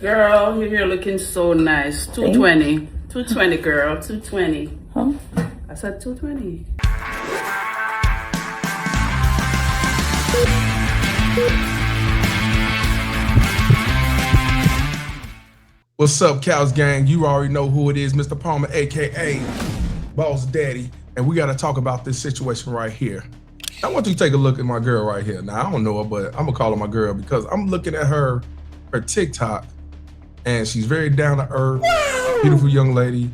Girl, you're looking so nice. 220. 220, girl. 220. Huh? I said 220. What's up, Cows Gang? You already know who it is, Mr. Palmer, aka Boss Daddy, and we got to talk about this situation right here. I want you to take a look at my girl right here. Now, I don't know her, but I'm gonna call her my girl because I'm looking at her TikTok, and she's very down to earth, beautiful young lady,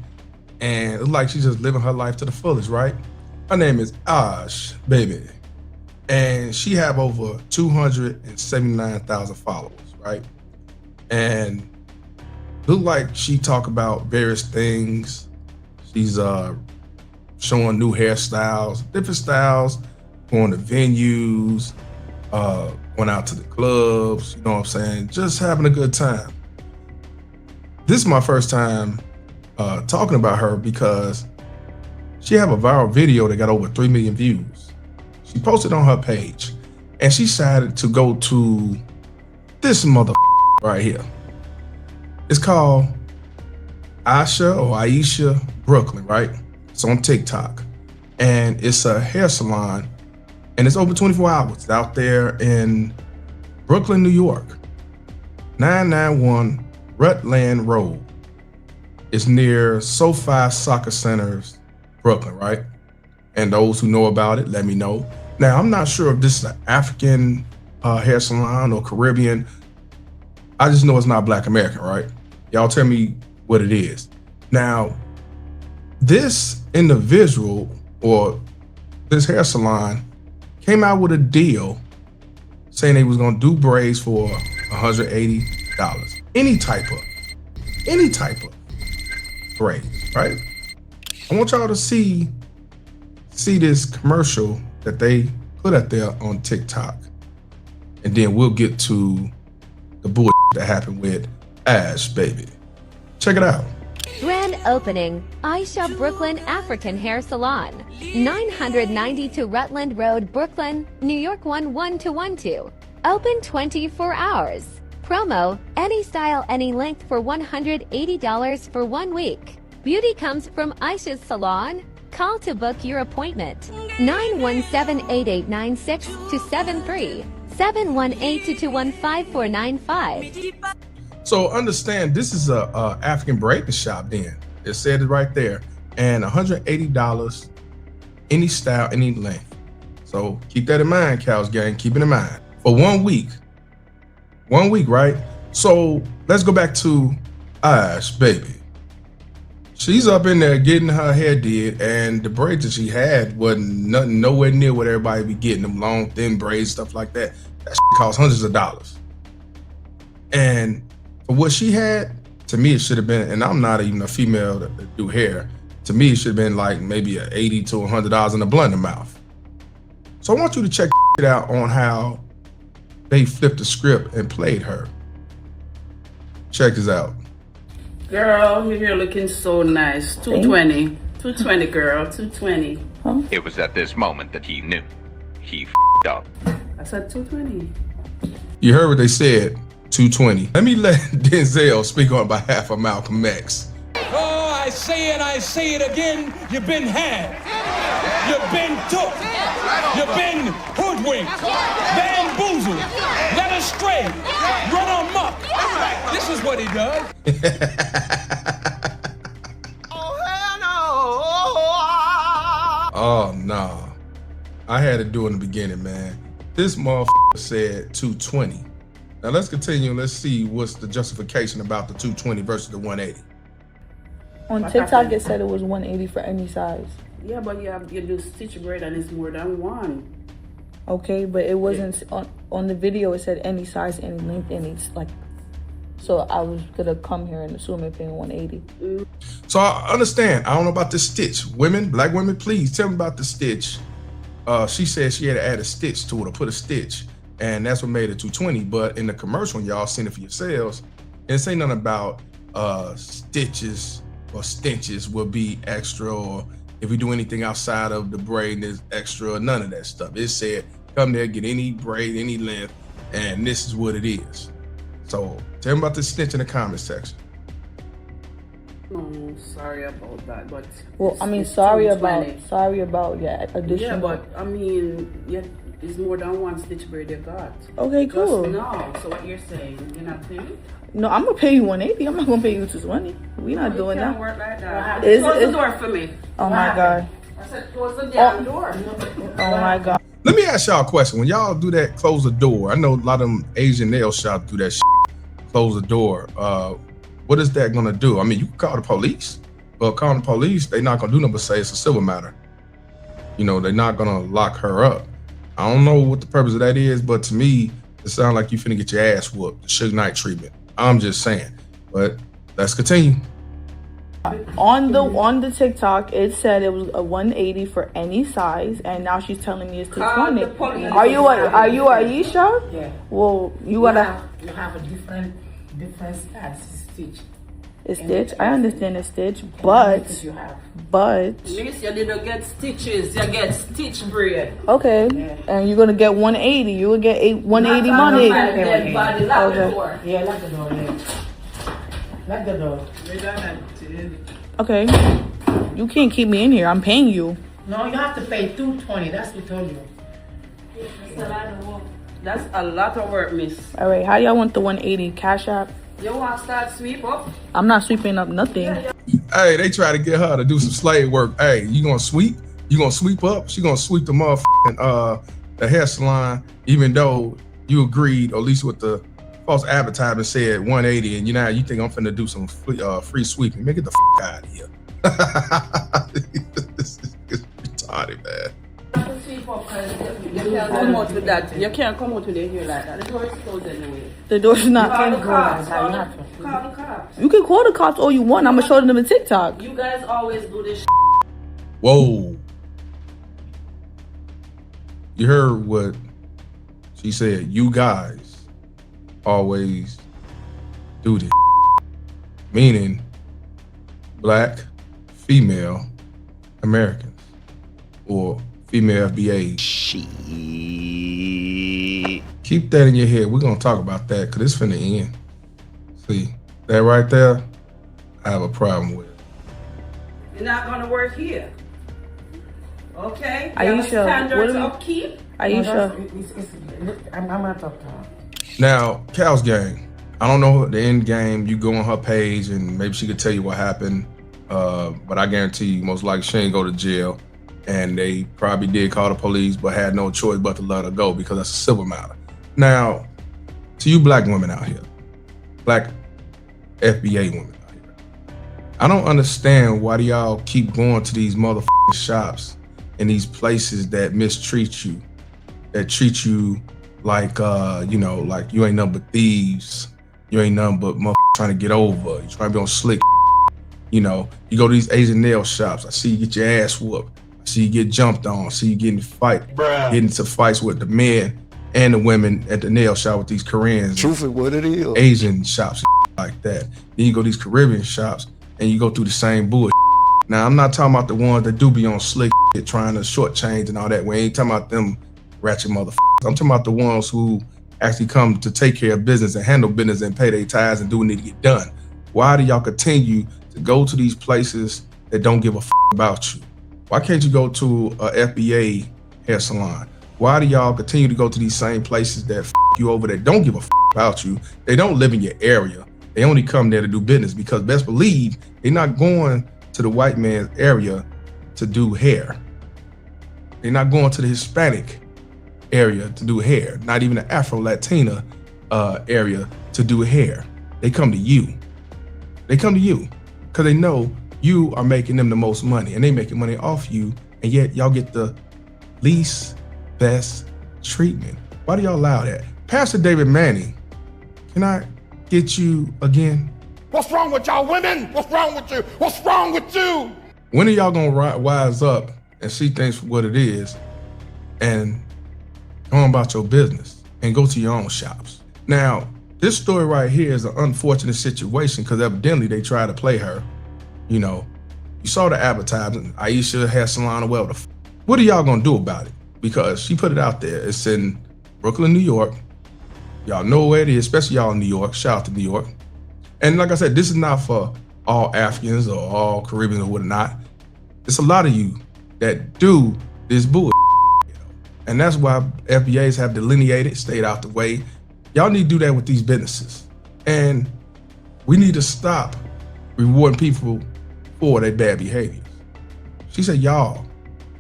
and it's like she's just living her life to the fullest, right? Her name is Ash, baby, and she have over 279,000 followers, right? And look like she talk about various things. She's showing new hairstyles, different styles, going to venues, going out to the clubs, you know what I'm saying? Just having a good time. This is my first time talking about her because she have a viral video that got over 3 million views. She posted on her page and she decided to go to this mother right here. It's called Aisha Brooklyn, right? It's on TikTok. And it's a hair salon. And it's open 24 hours out there in Brooklyn, New York. 991 Rutland Road. It's near SoFi Soccer Center's Brooklyn, right? And those who know about it, let me know. Now, I'm not sure if this is an African hair salon or Caribbean. I just know it's not Black American, right? Y'all tell me what it is. Now, this individual or this hair salon came out with a deal saying they was gonna do braids for $180. Any type of braids, right? I want y'all to see this commercial that they put out there on TikTok. And then we'll get to the bullshit that happened with Ash, baby. Check it out. Grand opening, Aisha Brooklyn African Hair Salon, 992 Rutland Road, Brooklyn, New York 11212. Open 24 hours. Promo, any style, any length for $180 for 1 week. Beauty comes from Aisha's Salon. Call to book your appointment. 917-8896-273. 718-221-5495. So understand, this is a African braiding shop then. It said it right there. And $180, any style, any length. So keep that in mind, Cows Gang, keep it in mind. For 1 week. 1 week, right? So let's go back to Ash, baby. She's up in there getting her hair did, and the braids that she had wasn't nothing, nowhere near what everybody be getting, them long, thin braids, stuff like that. That shit costs hundreds of dollars. And for what she had, to me, it should have been, and I'm not even a female that do hair, to me, it should have been like maybe a $80 to $100 in a blender mouth. So I want you to check it out on how they flipped the script and played her. Check this out. Girl, you're looking so nice. 220. 220, girl. 220. Huh? It was at this moment that he knew. He f***ed up. I said 220. You heard what they said, 220. Let me let Denzel speak on behalf of Malcolm X. Oh, I say it again, you've been had. You've been took. You've been hoodwinked, bamboozled, led astray, run amok. This is what he does. Oh, no. I had to do it in the beginning, man. This motherfucker said 220. Now let's continue. Let's see what's the justification about the 220 versus the 180. On TikTok, it said it was 180 for any size. Yeah, but you do stitch braid and it's more than one. Okay, but it wasn't on the video. It said any size, any length, any like. So I was gonna come here and assume it being 180. So I understand. I don't know about the stitch. Women, Black women, please tell me about the stitch. She said she had to add a stitch to it or put a stitch, and that's what made it 220. But in the commercial, y'all seen it for yourselves. It say nothing about stitches or stenches will be extra, or if we do anything outside of the braid, there's extra, none of that stuff. It said, come there, get any braid, any length, and this is what it is. So tell me about this snitch in the comment section. Oh, sorry about that, but Well, I mean, it's sorry 220. about additional. Yeah, but I mean, yeah, it's more than one stitch braid you got. Okay, cool. Just now. So what you're saying, you're not paying? No, I'm gonna pay you 180. I'm not gonna pay you 220. We not doing It can't that. work like that. Is Close it- the door for me. Oh my god. I said close the damn door. Oh my god. Let me ask y'all a question. When y'all do that, close the door. I know a lot of them Asian nail shops do that shit. Close the door. What is that gonna do? I mean, you can call the police, but calling the police, they're not gonna do nothing but say it's a civil matter. You know, they're not gonna lock her up. I don't know what the purpose of that is, but to me, it sounds like you finna get your ass whooped. The Suge Knight treatment. I'm just saying. But let's continue. On the TikTok, it said it was a 180 for any size, and now she's telling me it's Call 220. the police. Are you Aisha? Yeah. Well, you gotta. You have a different size stitch. It's stitch. I understand it's stitch, but You have. Miss, you didn't get stitches. You get stitch braid. okay. And you're gonna get 180. You will get 180 money. Dead body, lock the Okay. door. Yeah, lock the door. Yeah. Lock the door. Okay. You can't keep me in here. I'm paying you. No, you have to pay $220. That's what I told you. That's a lot of work, miss. All right. How y'all want the 180? Cash app? You want to start sweep up? I'm not sweeping up nothing. Hey, they try to get her to do some slave work. Hey, you gonna sweep? You gonna sweep up? She gonna sweep the motherfucking the hair salon, even though you agreed, or at least with the false advertisement said 180, and you think I'm finna do some free sweeping. Man, get the out of here. This is retarded, man. Sweep up, cause you can't come out with that. You can't come out with your hair like that. The door is closed anyway. The door's not. Call the cops. How you Call have to. the cops. You can call the cops all you want. I'm gonna show them the TikTok. You guys always do this. Whoa. You heard what she said. You guys always do this. Meaning black, female, Americans, or female FBA. Keep that in your head. We're gonna talk about that because it's finna end. See, that right there, I have a problem with. You're not gonna work here. Okay? Aisha, You have a standards what do we- upkeep. Aisha. I'm gonna talk to her. Now, Cal's gang, I don't know the end game. You go on her page and maybe she could tell you what happened. But I guarantee you, most likely she ain't go to jail. And they probably did call the police, but had no choice but to let her go because that's a civil matter. Now, to you black women out here, black FBA women out here, I don't understand why do y'all keep going to these motherfucking shops and these places that mistreat you, that treat you like, like you ain't nothing but thieves. You ain't nothing but motherfuckers trying to get over. You trying to be on slick. You go to these Asian nail shops. I see you get your ass whooped. I see you get jumped on. I see you get into fights with the men and the women at the nail shop with these Koreans. Truth is what it is. Asian shops like that. Then you go to these Caribbean shops and you go through the same bullshit. Now, I'm not talking about the ones that do be on slick trying to shortchange and all that. We ain't talking about them ratchet motherfuckers. I'm talking about the ones who actually come to take care of business and handle business and pay their tithes and do what need to get done. Why do y'all continue to go to these places that don't give a about you? Why can't you go to a FBA hair salon? Why do y'all continue to go to these same places that you over that don't give a about you? They don't live in your area. They only come there to do business because best believe they're not going to the white man's area to do hair. They're not going to the Hispanic area to do hair, not even the Afro-Latina area to do hair. They come to you. They come to you because they know you are making them the most money and they making money off you, and yet y'all get the least best treatment. Why do y'all allow that? Pastor David Manning, can I get you again? What's wrong with y'all women? What's wrong with you? What's wrong with you? When are y'all gonna wise up and see things for what it is and go on about your business and go to your own shops? Now, this story right here is an unfortunate situation because evidently they tried to play her. You saw the advertisement, Aisha Hair Salon or whatever. What are y'all gonna do about it? Because she put it out there. It's in Brooklyn, New York. Y'all know where it is, especially y'all in New York. Shout out to New York. And like I said, this is not for all Africans or all Caribbeans or whatnot. It's a lot of you that do this bullshit. And that's why FBAs have delineated, stayed out the way. Y'all need to do that with these businesses. And we need to stop rewarding people for their bad behaviors. She said y'all,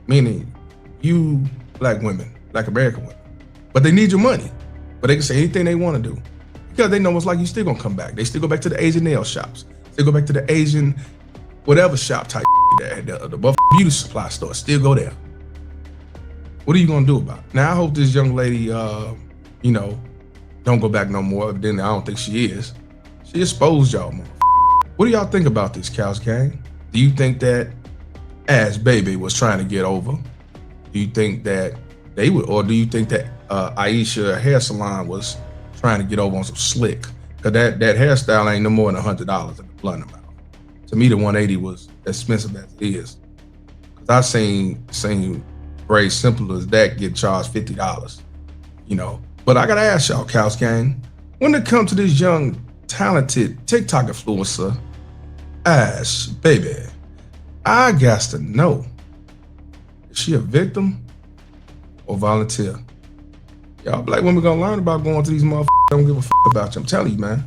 meaning you black women, black American women. But they need your money. But they can say anything they want to do. Because they know it's like you still gonna come back. They still go back to the Asian nail shops. They go back to the Asian whatever shop type that the Buffalo beauty supply store. Still go there. What are you gonna do about it? Now I hope this young lady, you know, don't go back no more. Then I don't think she is. She exposed y'all more. What do y'all think about this, Cows Gang? Do you think that Ash Baby was trying to get over? Do you think that they would, or do you think that Aisha hair salon was trying to get over on some slick? Cause that hairstyle ain't no more than $100 in the blunt amount. To me, the 180 was expensive as it is. Cause I've seen braids simple as that get charged $50, you know. But I gotta ask y'all, Cows Gang, when it comes to this young, talented TikTok influencer, Ash Baby, I got to know, is she a victim or volunteer? Y'all black women gonna learn about going to these motherfuckers. Don't give a about you. I'm telling you, man.